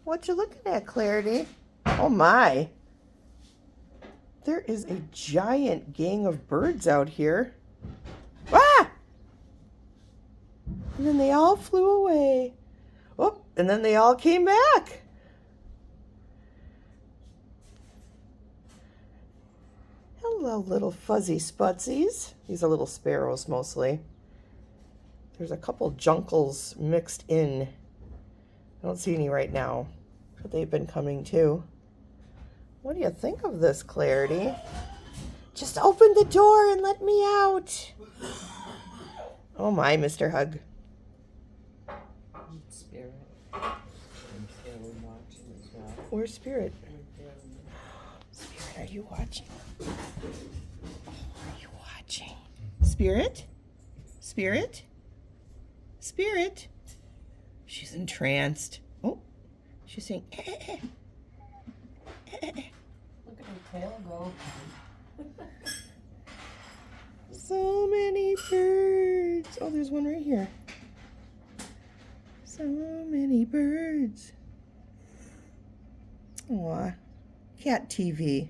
What you looking at, Clarity? Oh my. There is a giant gang of birds out here. Ah! And then they all flew away. Oh, and then they all came back. Hello, little fuzzy sputsies. These are little sparrows mostly. There's a couple juncals mixed in. I don't see any right now, but they've been coming too. What do you think of this, Clarity? Just open the door and let me out. Oh my, Mr. Hug. Spirit. I'm still watching as well. Where's Spirit? Spirit, are you watching? Are you watching? Spirit? Spirit? Spirit? She's entranced. Oh, she's saying, eh, eh, eh. Look at her tail go. So many birds. Oh, there's one right here. So many birds. Aw, cat TV.